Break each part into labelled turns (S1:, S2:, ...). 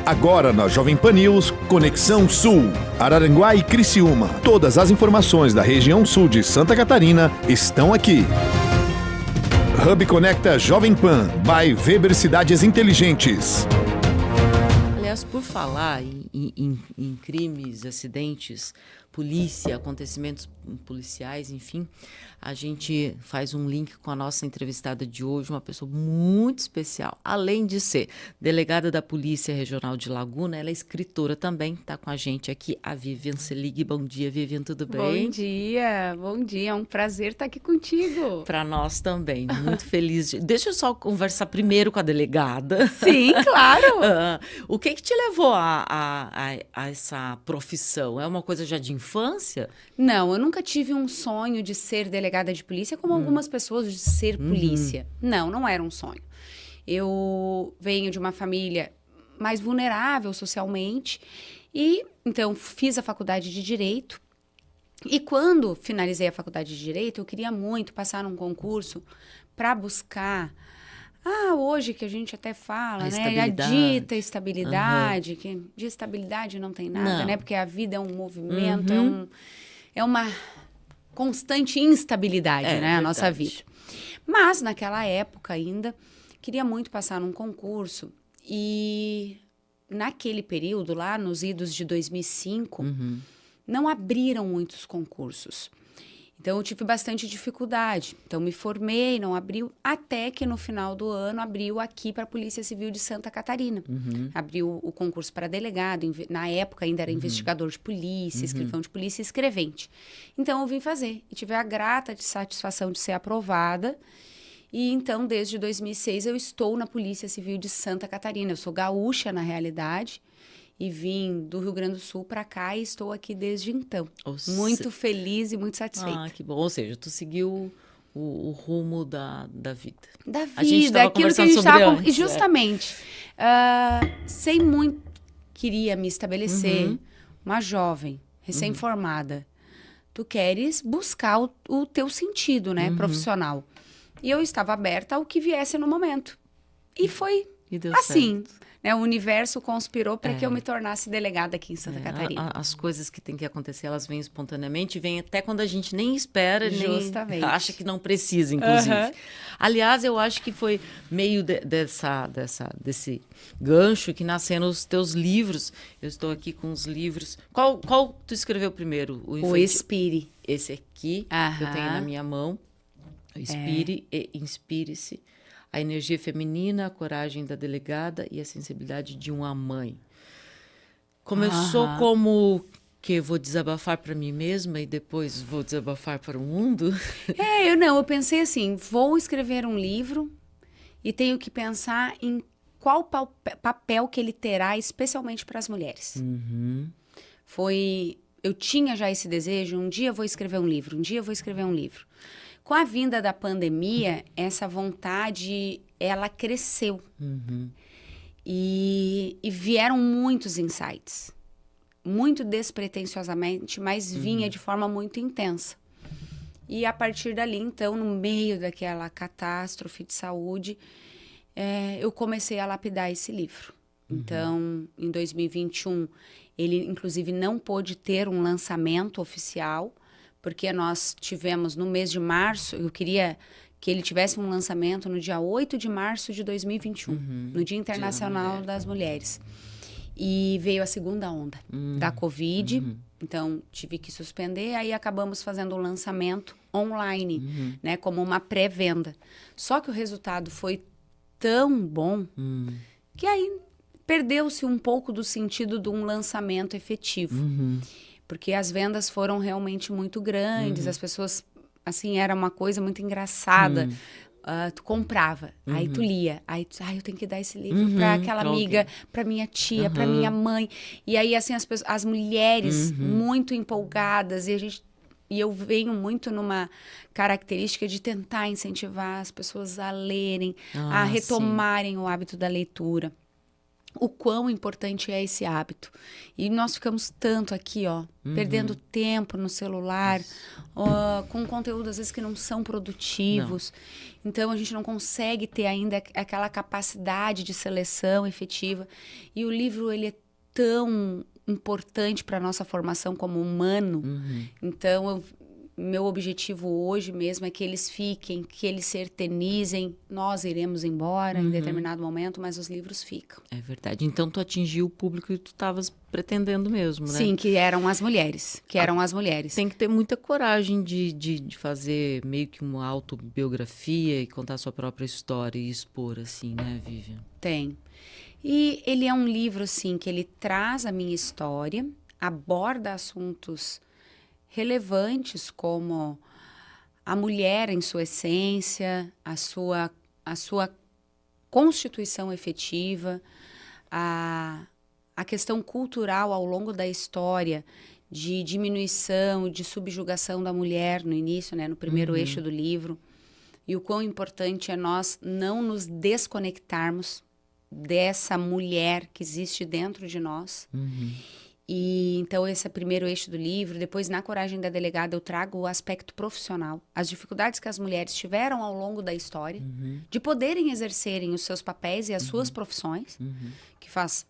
S1: Agora na Jovem Pan News, Conexão Sul, Araranguá e Criciúma. Todas as informações da região sul de Santa Catarina estão aqui. Hub Conecta Jovem Pan, by Weber Cidades Inteligentes.
S2: Aliás, por falar em crimes, acidentes, polícia, acontecimentos policiais, enfim, a gente faz um link com a nossa entrevistada de hoje, uma pessoa muito especial. Além de ser delegada da Polícia Regional de Laguna, ela é escritora também, está com a gente aqui, a Vivian Selig. Bom dia, Vivian, tudo bem?
S3: Bom dia, é um prazer estar aqui contigo.
S2: Para nós também, muito feliz. Deixa eu só conversar primeiro com a delegada.
S3: Sim, claro!
S2: O que te levou a essa profissão? É uma coisa já de infância?
S3: Não, eu nunca tive um sonho de ser delegada de polícia, como algumas pessoas de ser polícia. Não era um sonho. Eu venho de uma família mais vulnerável socialmente e, então, fiz a faculdade de Direito. E quando finalizei a faculdade de Direito, eu queria muito passar num concurso para buscar... hoje que a gente até fala, né? A dita estabilidade, que de estabilidade não tem nada, né? Porque a vida é um movimento, é uma constante instabilidade, né? A nossa vida. Mas, naquela época ainda, queria muito passar num concurso e naquele período, lá nos idos de 2005, não abriram muitos concursos. Então, eu tive bastante dificuldade. Então, me formei, não abriu, até que no final do ano abriu aqui para a Polícia Civil de Santa Catarina. Abriu o concurso para delegado, na época ainda era investigador de polícia, escrivão de polícia e escrevente. Então, eu vim fazer e tive a grata satisfação de ser aprovada. E então, desde 2006, eu estou na Polícia Civil de Santa Catarina. Eu sou gaúcha, na realidade. E vim do Rio Grande do Sul para cá e estou aqui desde então. Muito feliz e muito satisfeita.
S2: Que bom. Ou seja, tu seguiu o rumo da vida.
S3: Da
S2: A gente
S3: vida, aquilo que a gente
S2: estava
S3: E justamente, sem muito... Queria me estabelecer, uma jovem, recém-formada. Tu queres buscar o teu sentido, né, profissional. E eu estava aberta ao que viesse no momento. E foi assim. Né, o universo conspirou para que eu me tornasse delegada aqui em Santa Catarina.
S2: As coisas que têm que acontecer, elas vêm espontaneamente, vêm até quando a gente nem espera,
S3: justamente.
S2: Nem acha que não precisa, inclusive. Aliás, eu acho que foi meio desse gancho que nasceram os teus livros. Eu estou aqui com os livros. Qual tu escreveu primeiro?
S3: O Espire.
S2: Esse aqui, que eu tenho na minha mão. O Espire e Inspire-se. A energia feminina, a coragem da delegada e a sensibilidade de uma mãe. Começou como que vou desabafar para mim mesma e depois vou desabafar para o mundo?
S3: Eu pensei assim, vou escrever um livro e tenho que pensar em qual papel que ele terá, especialmente para as mulheres. Eu tinha já esse desejo, um dia eu vou escrever um livro, Com a vinda da pandemia, essa vontade, ela cresceu. E vieram muitos insights. Muito despretensiosamente, mas vinha de forma muito intensa. E a partir dali, então, no meio daquela catástrofe de saúde, eu comecei a lapidar esse livro. Então, em 2021, ele, inclusive, não pôde ter um lançamento oficial, porque nós tivemos no mês de março, eu queria que ele tivesse um lançamento no dia 8 de março de 2021, no Dia Internacional das Mulheres. E veio a segunda onda da Covid, então tive que suspender, aí acabamos fazendo um lançamento online, né, como uma pré-venda. Só que o resultado foi tão bom que aí perdeu-se um pouco do sentido de um lançamento efetivo. Porque as vendas foram realmente muito grandes, as pessoas, assim, era uma coisa muito engraçada. Tu comprava, aí tu lia, aí tu, eu tenho que dar esse livro para aquela amiga, para minha tia, para minha mãe. E aí, assim, as mulheres muito empolgadas, e eu venho muito numa característica de tentar incentivar as pessoas a lerem, a retomarem o hábito da leitura. o quão importante é esse hábito. E nós ficamos tanto aqui, ó, perdendo tempo no celular, com conteúdo às vezes que não são produtivos. Não. Então a gente não consegue ter ainda aquela capacidade de seleção efetiva. E o livro, ele é tão importante para a nossa formação como humano. Então, meu objetivo hoje mesmo é que eles fiquem, que eles se eternizem. Nós iremos embora em determinado momento, mas os livros ficam.
S2: É verdade. Então, tu atingiu o público que tu estavas pretendendo mesmo, né?
S3: Sim, que eram as mulheres.
S2: Tem que ter muita coragem de fazer meio que uma autobiografia e contar a sua própria história e expor, assim, né, Vivian?
S3: Tem. E ele é um livro, assim, que ele traz a minha história, aborda assuntos relevantes como a mulher em sua essência, a sua constituição efetiva, a questão cultural ao longo da história de diminuição, de subjugação da mulher no início, né, no primeiro eixo do livro, e o quão importante é nós não nos desconectarmos dessa mulher que existe dentro de nós. E então esse é o primeiro eixo do livro. Depois, na Coragem da Delegada, eu trago o aspecto profissional, as dificuldades que as mulheres tiveram ao longo da história de poderem exercerem os seus papéis e as suas profissões, que faz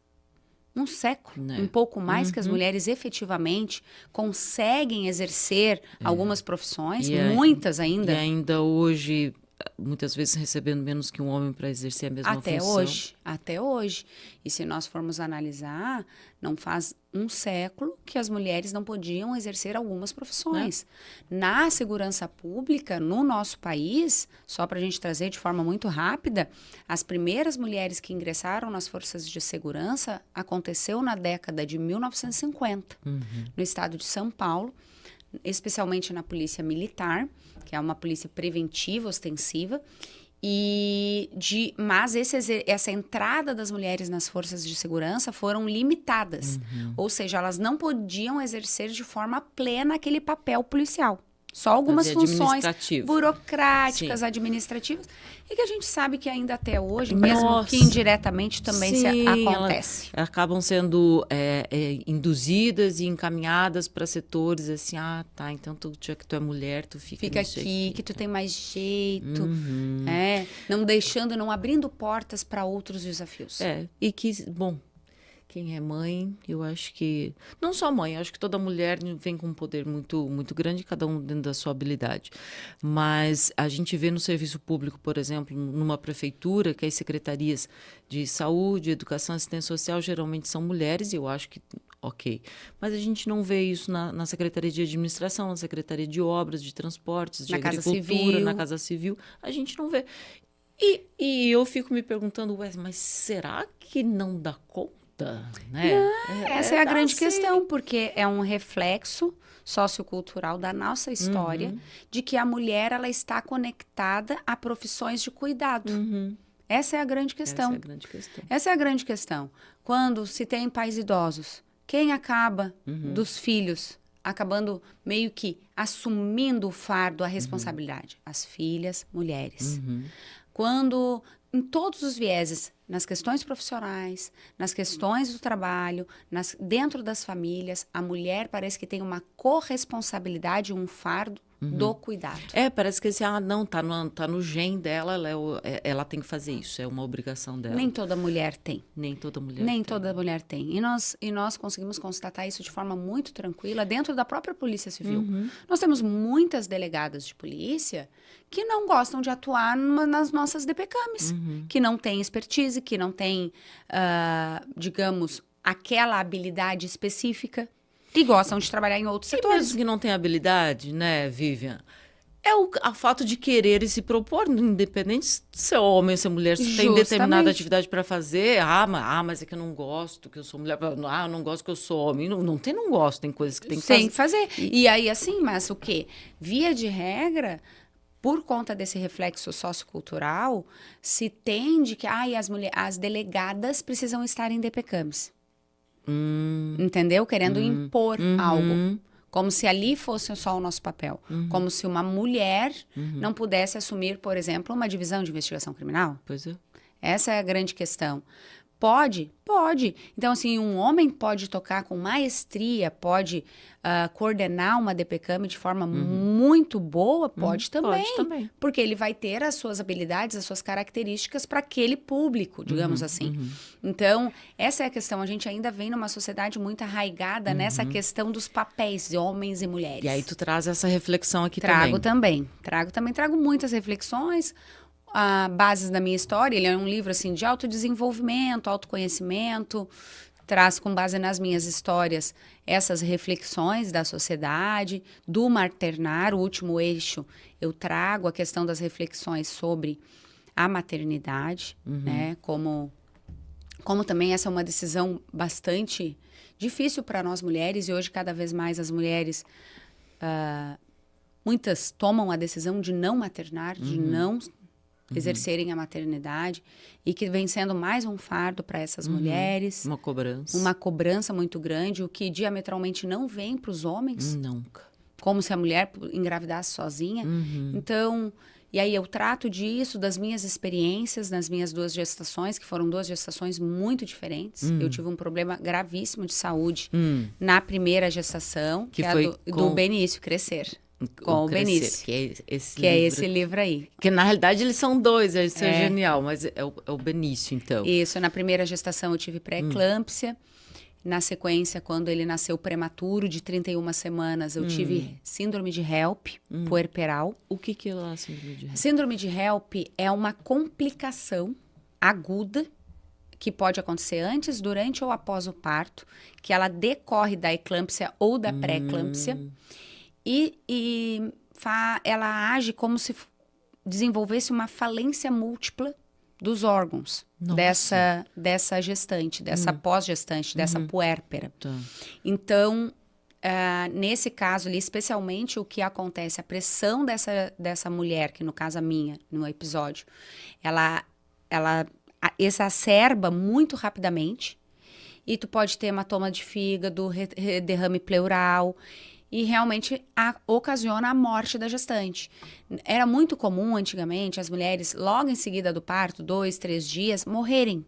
S3: um século, um pouco mais, que as mulheres efetivamente conseguem exercer algumas profissões, muitas ainda.
S2: E ainda hoje, muitas vezes recebendo menos que um homem para exercer a mesma função.
S3: Até hoje. E se nós formos analisar, não faz um século que as mulheres não podiam exercer algumas profissões. Na segurança pública, no nosso país, só para a gente trazer de forma muito rápida, as primeiras mulheres que ingressaram nas forças de segurança aconteceu na década de 1950, no estado de São Paulo, especialmente na polícia militar, que é uma polícia preventiva, ostensiva, mas essa entrada das mulheres nas forças de segurança foram limitadas, ou seja, elas não podiam exercer de forma plena aquele papel policial. Só algumas funções burocráticas, administrativas, e que a gente sabe que ainda até hoje, mesmo que indiretamente também acontece.
S2: Acabam sendo induzidas e encaminhadas para setores assim, então já que tu é mulher, tu fica
S3: aqui, que tu tem mais jeito, não abrindo portas para outros desafios.
S2: E que, bom, quem é mãe, eu acho que... Não só mãe, eu acho que toda mulher vem com um poder muito, muito grande, cada um dentro da sua habilidade. Mas a gente vê no serviço público, por exemplo, numa prefeitura, que as secretarias de saúde, educação, assistência social, geralmente são mulheres, e eu acho que ok. Mas a gente não vê isso na Secretaria de Administração, na Secretaria de Obras, de Transportes, de Agricultura, na Casa Civil. A gente não vê. E eu fico me perguntando, mas será que não dá conta? Né?
S3: Essa é a grande questão, porque é um reflexo sociocultural da nossa história de que a mulher ela está conectada a profissões de cuidado. Essa é a grande questão. Essa é a grande questão. Quando se tem pais idosos, quem acaba dos filhos acabando meio que assumindo o fardo, a responsabilidade? As filhas, mulheres. Quando, em todos os vieses, nas questões profissionais, nas questões do trabalho, dentro das famílias, a mulher parece que tem uma corresponsabilidade, um fardo do cuidado.
S2: Parece que assim, não, tá no gene dela, ela tem que fazer isso, é uma obrigação dela.
S3: Nem toda mulher tem.
S2: Nem toda mulher tem.
S3: E nós conseguimos constatar isso de forma muito tranquila dentro da própria Polícia Civil. Nós temos muitas delegadas de polícia que não gostam de atuar nas nossas DPCAMs, que não têm expertise, que não têm, digamos, aquela habilidade específica. E gostam de trabalhar em outros setores.
S2: Mesmo que não tem habilidade, né, Vivian? É o fato de querer e se propor, independente se é homem, se é mulher, se tem determinada atividade para fazer. Mas é que eu não gosto, que eu sou mulher. Eu não gosto que eu sou homem. Não gosto, tem coisas que tem que fazer.
S3: Tem que fazer. E aí, assim, mas o quê? Via de regra, por conta desse reflexo sociocultural, se tende que as delegadas precisam estar em DPCAMs. Entendeu? Querendo impor algo. Como se ali fosse só o nosso papel. Como se uma mulher não pudesse assumir, por exemplo, uma divisão de investigação criminal.
S2: Pois é.
S3: Essa é a grande questão. Pode, pode. Então, assim, um homem pode tocar com maestria, pode coordenar uma DPCAM de forma muito boa, pode também.
S2: Pode também.
S3: Porque ele vai ter as suas habilidades, as suas características para aquele público, digamos assim. Então, essa é a questão. A gente ainda vem numa sociedade muito arraigada nessa questão dos papéis de homens e mulheres.
S2: E aí tu traz essa reflexão aqui
S3: Trago muitas reflexões. Bases da minha história, ele é um livro assim de autodesenvolvimento, autoconhecimento, traz com base nas minhas histórias essas reflexões da sociedade, do maternar, o último eixo, eu trago a questão das reflexões sobre a maternidade, né, como também essa é uma decisão bastante difícil para nós mulheres, e hoje cada vez mais as mulheres, muitas tomam a decisão de não maternar, de não exercerem a maternidade, e que vem sendo mais um fardo para essas mulheres.
S2: Uma cobrança.
S3: Uma cobrança muito grande, o que diametralmente não vem para os homens.
S2: Nunca.
S3: Como se a mulher engravidasse sozinha. Então, e aí eu trato disso, das minhas experiências nas minhas 2 gestações, que foram 2 gestações muito diferentes. Eu tive um problema gravíssimo de saúde na primeira gestação, que foi é do Benício, Crescer. Com o Benício.
S2: Que é esse livro
S3: aí.
S2: Que na realidade eles são 2, isso é genial, mas é o Benício, então.
S3: Isso, na primeira gestação eu tive pré-eclâmpsia. Na sequência, quando ele nasceu prematuro, de 31 semanas, eu tive síndrome de HELP, puerperal.
S2: O que é a síndrome de HELP?
S3: Síndrome de HELP é uma complicação aguda que pode acontecer antes, durante ou após o parto, que ela decorre da eclâmpsia ou da pré-eclâmpsia. Ela age como se desenvolvesse uma falência múltipla dos órgãos dessa gestante, dessa pós-gestante, dessa puérpera. Tá. Então, nesse caso ali, especialmente o que acontece, a pressão dessa mulher, que no caso a minha, no episódio, ela exacerba muito rapidamente, e tu pode ter hematoma de fígado, derrame pleural, e realmente ocasiona a morte da gestante. Era muito comum antigamente as mulheres, logo em seguida do parto, 2, 3 dias, morrerem.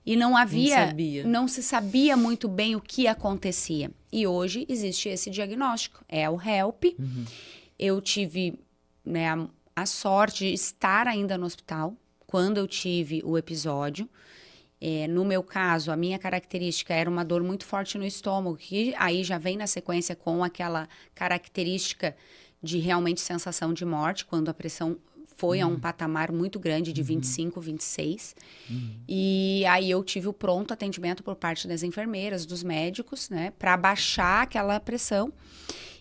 S3: E não se sabia muito bem o que acontecia. E hoje existe esse diagnóstico, é o HELP. Eu tive, né, a sorte de estar ainda no hospital quando eu tive o episódio. No meu caso, a minha característica era uma dor muito forte no estômago, que aí já vem na sequência com aquela característica de realmente sensação de morte, quando a pressão foi a um patamar muito grande, de 25, 26. E aí eu tive o pronto atendimento por parte das enfermeiras, dos médicos, né, para baixar aquela pressão.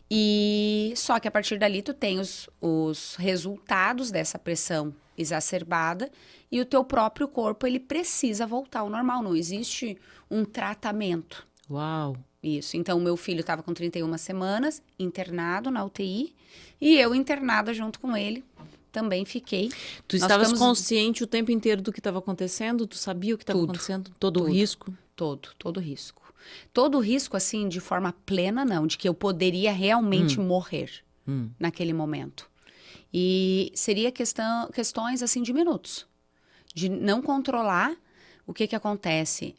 S3: E só que a partir dali tu tem os resultados dessa pressão exacerbada, e o teu próprio corpo, ele precisa voltar ao normal. Não existe um tratamento.
S2: Uau!
S3: Isso. Então, o meu filho estava com 31 semanas, internado na UTI, e eu internada junto com ele. Também fiquei.
S2: Tu estavas consciente o tempo inteiro do que estava acontecendo? Tu sabia o que estava acontecendo? Todo o risco?
S3: Todo risco. Todo risco, assim, de forma plena, não. De que eu poderia realmente morrer naquele momento. E seria questões, assim, de minutos. De não controlar, o que acontece?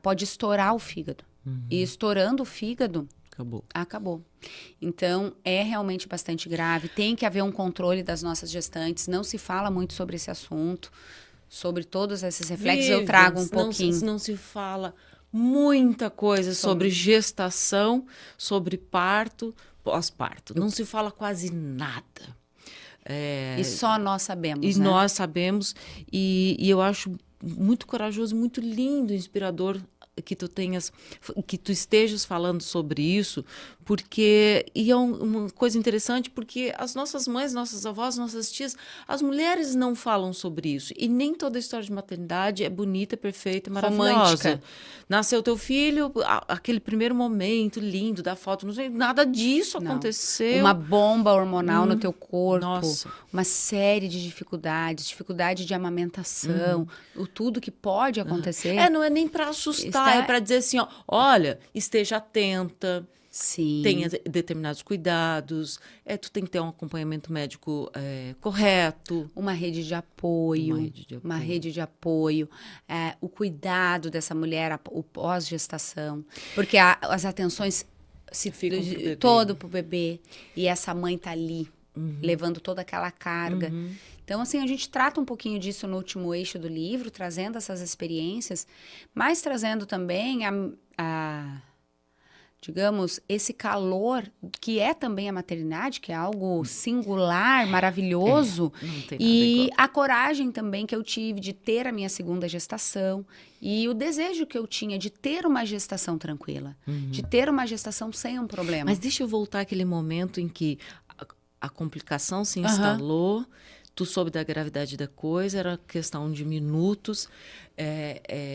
S3: Pode estourar o fígado. E estourando o fígado, acabou. Então, é realmente bastante grave. Tem que haver um controle das nossas gestantes. Não se fala muito sobre esse assunto, sobre todos esses reflexos. Eu trago um pouquinho.
S2: Não se fala muita coisa sobre gestação, sobre parto, pós-parto. Não se fala quase nada.
S3: E só nós sabemos,
S2: E
S3: né?
S2: nós sabemos, e eu acho muito corajoso, muito lindo, inspirador que tu estejas falando sobre isso, porque, e é uma coisa interessante, porque as nossas mães, nossas avós, nossas tias, as mulheres não falam sobre isso, e nem toda a história de maternidade é bonita, perfeita, maravilhosa.
S3: Romântica.
S2: Nasceu teu filho, aquele primeiro momento lindo da foto, não sei, nada disso aconteceu.
S3: Uma bomba hormonal no teu corpo,
S2: Nossa.
S3: Uma série de dificuldade de amamentação, tudo que pode acontecer.
S2: Não é nem para assustar, é para dizer assim, olha, esteja atenta,
S3: Sim.
S2: tenha determinados cuidados, tu tem que ter um acompanhamento médico correto.
S3: Uma rede de apoio. Uma rede de apoio. O cuidado dessa mulher, o pós-gestação. Porque as atenções
S2: Ficam pro bebê.
S3: todo pro bebê. E essa mãe tá ali, levando toda aquela carga. Então, assim, a gente trata um pouquinho disso no último eixo do livro, trazendo essas experiências, mas trazendo também digamos, esse calor que é também a maternidade, que é algo singular, maravilhoso,
S2: Não tem nada
S3: e
S2: igual.
S3: a coragem também que eu tive de ter a minha segunda gestação e o desejo que eu tinha de ter uma gestação tranquila, de ter uma gestação sem um problema.
S2: Mas deixa eu voltar àquele momento em que a complicação se instalou, tu soube da gravidade da coisa, era questão de minutos,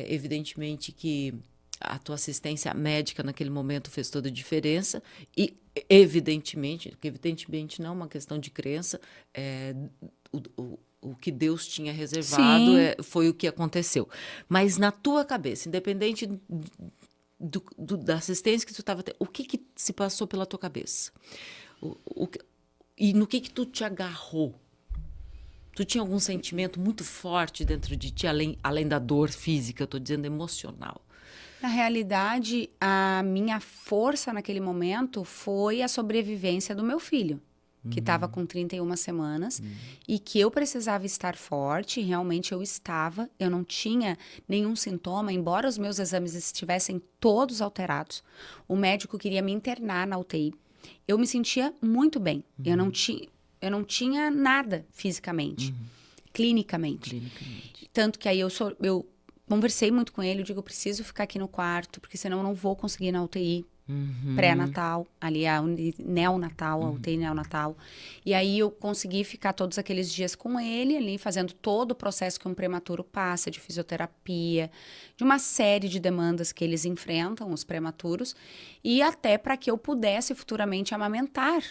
S2: evidentemente que a tua assistência médica naquele momento fez toda a diferença e evidentemente não é uma questão de crença, o que Deus tinha reservado foi o que aconteceu. Mas na tua cabeça, independente da assistência que tu estava tendo, o que se passou pela tua cabeça? E no que tu te agarrou? Tu tinha algum sentimento muito forte dentro de ti, além da dor física, eu estou dizendo emocional?
S3: Na realidade, a minha força naquele momento foi a sobrevivência do meu filho, que estava com 31 semanas, e que eu precisava estar forte, realmente eu estava, eu não tinha nenhum sintoma, embora os meus exames estivessem todos alterados. O médico queria me internar na UTI. Eu me sentia muito bem, eu não tinha nada fisicamente, clinicamente. Tanto que aí eu conversei muito com ele, eu digo, eu preciso ficar aqui no quarto, porque senão eu não vou conseguir ir na UTI pré-natal, ali a neonatal, a UTI neonatal. E aí eu consegui ficar todos aqueles dias com ele ali, fazendo todo o processo que um prematuro passa, de fisioterapia, de uma série de demandas que eles enfrentam, os prematuros, e até para que eu pudesse futuramente amamentar.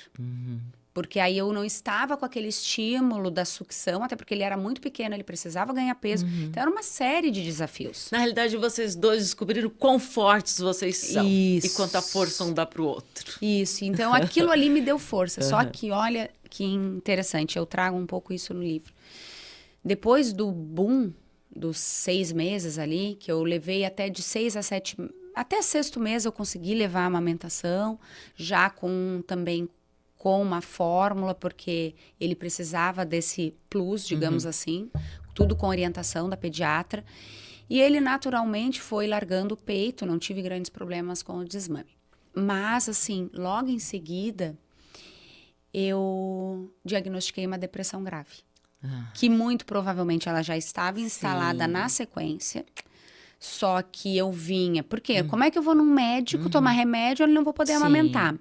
S3: Porque aí eu não estava com aquele estímulo da sucção, até porque ele era muito pequeno, ele precisava ganhar peso. Então, era uma série de desafios.
S2: Na realidade, vocês dois descobriram quão fortes vocês são.
S3: Isso.
S2: E quanta força um dá pro outro.
S3: Isso. Então, aquilo ali me deu força. Só que, olha que interessante, eu trago um pouco isso no livro. Depois do boom dos 6 meses ali, que eu levei até de 6 a 7... Até 6º mês eu consegui levar a amamentação, já também com uma fórmula, porque ele precisava desse plus, digamos assim, tudo com orientação da pediatra. E ele naturalmente foi largando o peito, não tive grandes problemas com o desmame. Mas, assim, logo em seguida, eu diagnostiquei uma depressão grave. Que muito provavelmente ela já estava instalada na sequência. Só que eu vinha... Por quê? Como é que eu vou num médico tomar remédio e eu não vou poder amamentar?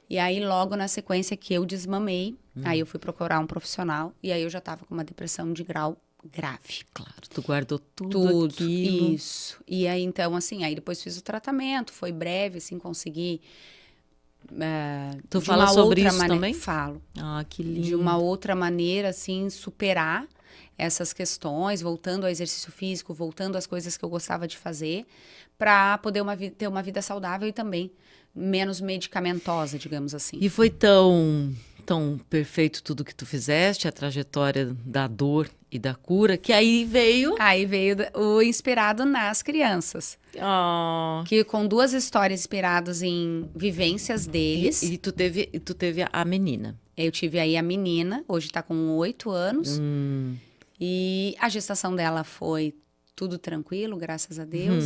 S3: E aí, logo na sequência que eu desmamei, aí eu fui procurar um profissional e aí eu já estava com uma depressão de grau grave.
S2: Claro, tu guardou tudo aquilo.
S3: Isso. E aí, então, assim, aí depois fiz o tratamento, foi breve, assim, consegui...
S2: tu fala sobre isso também?
S3: Falo.
S2: Ah, que lindo.
S3: De uma outra maneira, assim, superar essas questões, voltando ao exercício físico, voltando às coisas que eu gostava de fazer, para poder ter uma vida saudável e também menos medicamentosa, digamos assim.
S2: E foi tão perfeito tudo que tu fizeste, a trajetória da dor e da cura, que aí veio...
S3: Aí veio o inspirado nas crianças. Que com 2 histórias inspiradas em vivências deles.
S2: E tu teve a menina.
S3: Eu tive aí a menina, hoje está com 8 anos. E a gestação dela foi tudo tranquilo, graças a Deus.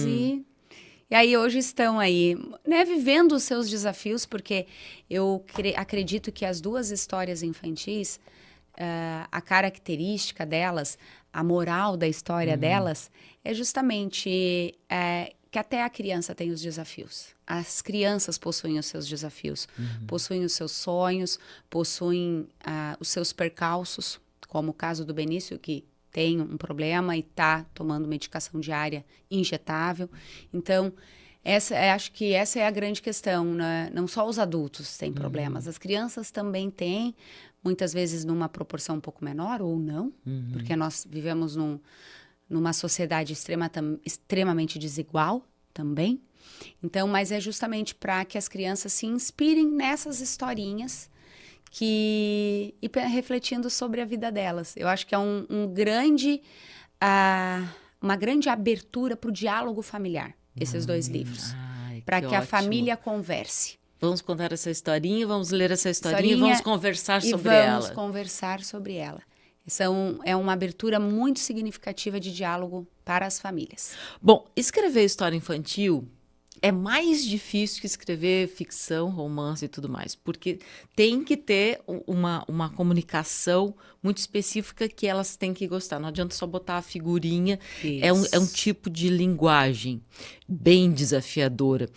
S3: E aí hoje estão aí, né, vivendo os seus desafios, porque eu acredito que as 2 histórias infantis, a característica delas, a moral da história delas, é justamente que até a criança tem os desafios. As crianças possuem os seus desafios, possuem os seus sonhos, possuem os seus percalços, como o caso do Benício, que tem um problema e está tomando medicação diária injetável. Então, acho que essa é a grande questão, né? Não só os adultos têm problemas, as crianças também têm, muitas vezes numa proporção um pouco menor ou não, porque nós vivemos numa sociedade extremamente desigual, também. Então, mas é justamente para que as crianças se inspirem nessas historinhas e refletindo sobre a vida delas. Eu acho que é uma grande abertura para o diálogo familiar, esses 2 livros. Para que a família converse.
S2: Vamos contar essa historinha, vamos ler essa historinha e vamos conversar sobre ela.
S3: Vamos conversar sobre ela. É uma abertura muito significativa de diálogo para as famílias.
S2: Bom, escrever história infantil é mais difícil que escrever ficção, romance e tudo mais, porque tem que ter uma comunicação muito específica que elas têm que gostar. Não adianta só botar a figurinha. É um tipo de linguagem bem desafiadora.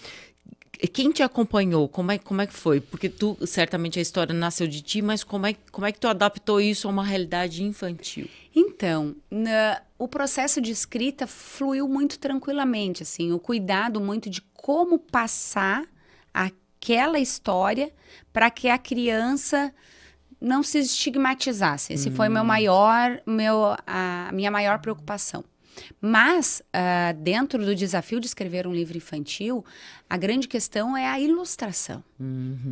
S2: Quem te acompanhou? Como é que foi? Porque certamente a história nasceu de ti, mas como é que tu adaptou isso a uma realidade infantil?
S3: Então, o processo de escrita fluiu muito tranquilamente, assim, o cuidado muito de como passar aquela história para que a criança não se estigmatizasse. Esse foi a minha maior preocupação. Mas, dentro do desafio de escrever um livro infantil, a grande questão é a ilustração.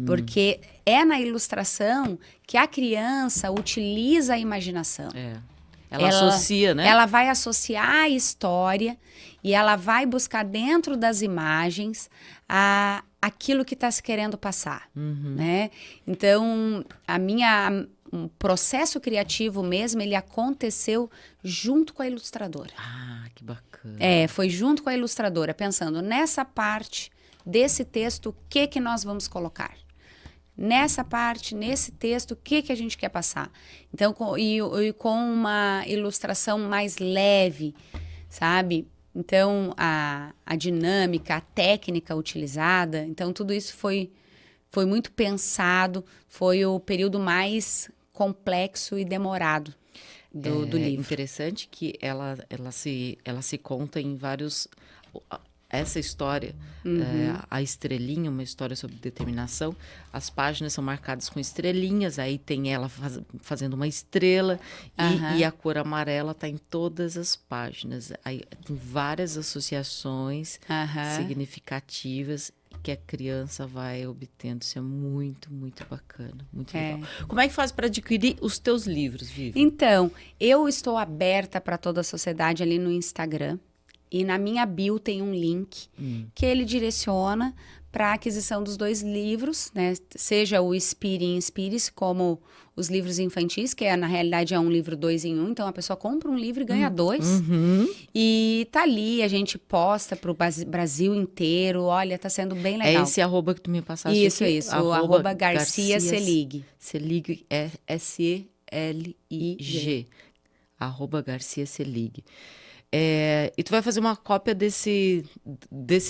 S3: Porque é na ilustração que a criança utiliza a imaginação.
S2: Ela associa, né?
S3: Ela vai associar a história e ela vai buscar dentro das imagens aquilo que está se querendo passar, né? Então, o processo criativo mesmo, ele aconteceu junto com a ilustradora.
S2: Que bacana.
S3: Foi junto com a ilustradora, pensando nessa parte desse texto, o que nós vamos colocar? Nessa parte, nesse texto, o que a gente quer passar? Então, com uma ilustração mais leve, sabe? Então, a dinâmica, a técnica utilizada, então tudo isso foi muito pensado, foi o período mais complexo e demorado do livro.
S2: É interessante que ela se conta em vários... Essa história, a estrelinha, uma história sobre determinação, as páginas são marcadas com estrelinhas, aí tem ela fazendo uma estrela e a cor amarela está em todas as páginas. Aí tem várias associações significativas que a criança vai obtendo. Isso é muito, muito bacana, muito legal. Como é que faz para adquirir os teus livros, Vivi?
S3: Então, eu estou aberta para toda a sociedade ali no Instagram. E na minha bio tem um link que ele direciona para a aquisição dos 2 livros, né? Seja o Inspire e Inspire-se, como os livros infantis, que na realidade é um livro 2 em 1. Então, a pessoa compra um livro e ganha 2. E tá ali, a gente posta para o Brasil inteiro. Olha, tá sendo bem legal.
S2: É esse @ que tu me passaste
S3: isso,
S2: aqui?
S3: Isso, o @ Garcia Selig.
S2: Selig é SELIG. @ Garcia Selig. E tu vai fazer uma cópia desse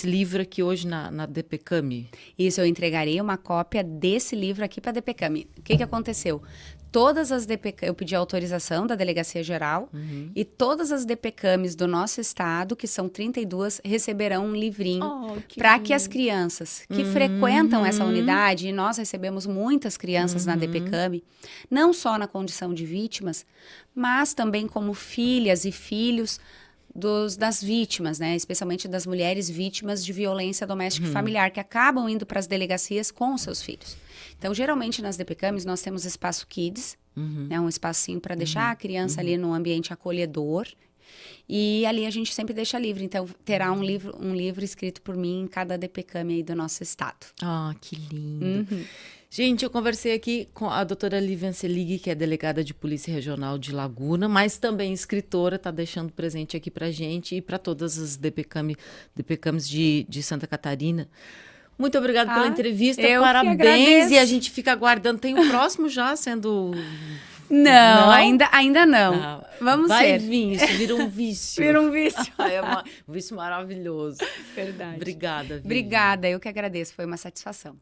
S2: livro aqui hoje na DPCAM?
S3: Isso, eu entregarei uma cópia desse livro aqui para a DPCAM. O que aconteceu? Todas as DPCAM, eu pedi autorização da Delegacia Geral e todas as DPCAMs do nosso estado, que são 32, receberão um livrinho para que as crianças que frequentam essa unidade, e nós recebemos muitas crianças na DPCAM, não só na condição de vítimas, mas também como filhas e filhos das vítimas, né? Especialmente das mulheres vítimas de violência doméstica e familiar, que acabam indo para as delegacias com os seus filhos. Então, geralmente nas DPCAMs nós temos espaço Kids, né? Um espacinho para deixar a criança ali num ambiente acolhedor. E ali a gente sempre deixa livre. Então, terá um livro escrito por mim em cada DPCAM aí do nosso estado.
S2: Que lindo. Gente, eu conversei aqui com a doutora Lívia Selig, que é delegada de Polícia Regional de Laguna, mas também escritora, está deixando presente aqui para a gente e para todas as DPCAMs de Santa Catarina. Muito obrigada pela entrevista, parabéns, e a gente fica aguardando. Tem o próximo já sendo...
S3: Não? Ainda não. Vamos
S2: Vai vir, isso vira um vício.
S3: Vira um vício.
S2: É um vício maravilhoso.
S3: Verdade.
S2: Obrigada, Vivi.
S3: Obrigada, eu que agradeço, foi uma satisfação.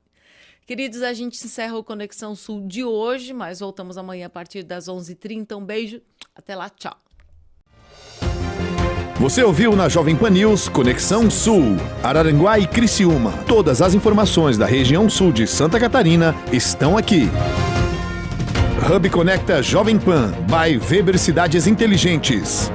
S2: Queridos, a gente encerra o Conexão Sul de hoje, mas voltamos amanhã a partir das 11h30. Um beijo, até lá, tchau.
S1: Você ouviu na Jovem Pan News Conexão Sul, Araranguá e Criciúma. Todas as informações da região sul de Santa Catarina estão aqui. Hub Conecta Jovem Pan, by Weber Cidades Inteligentes.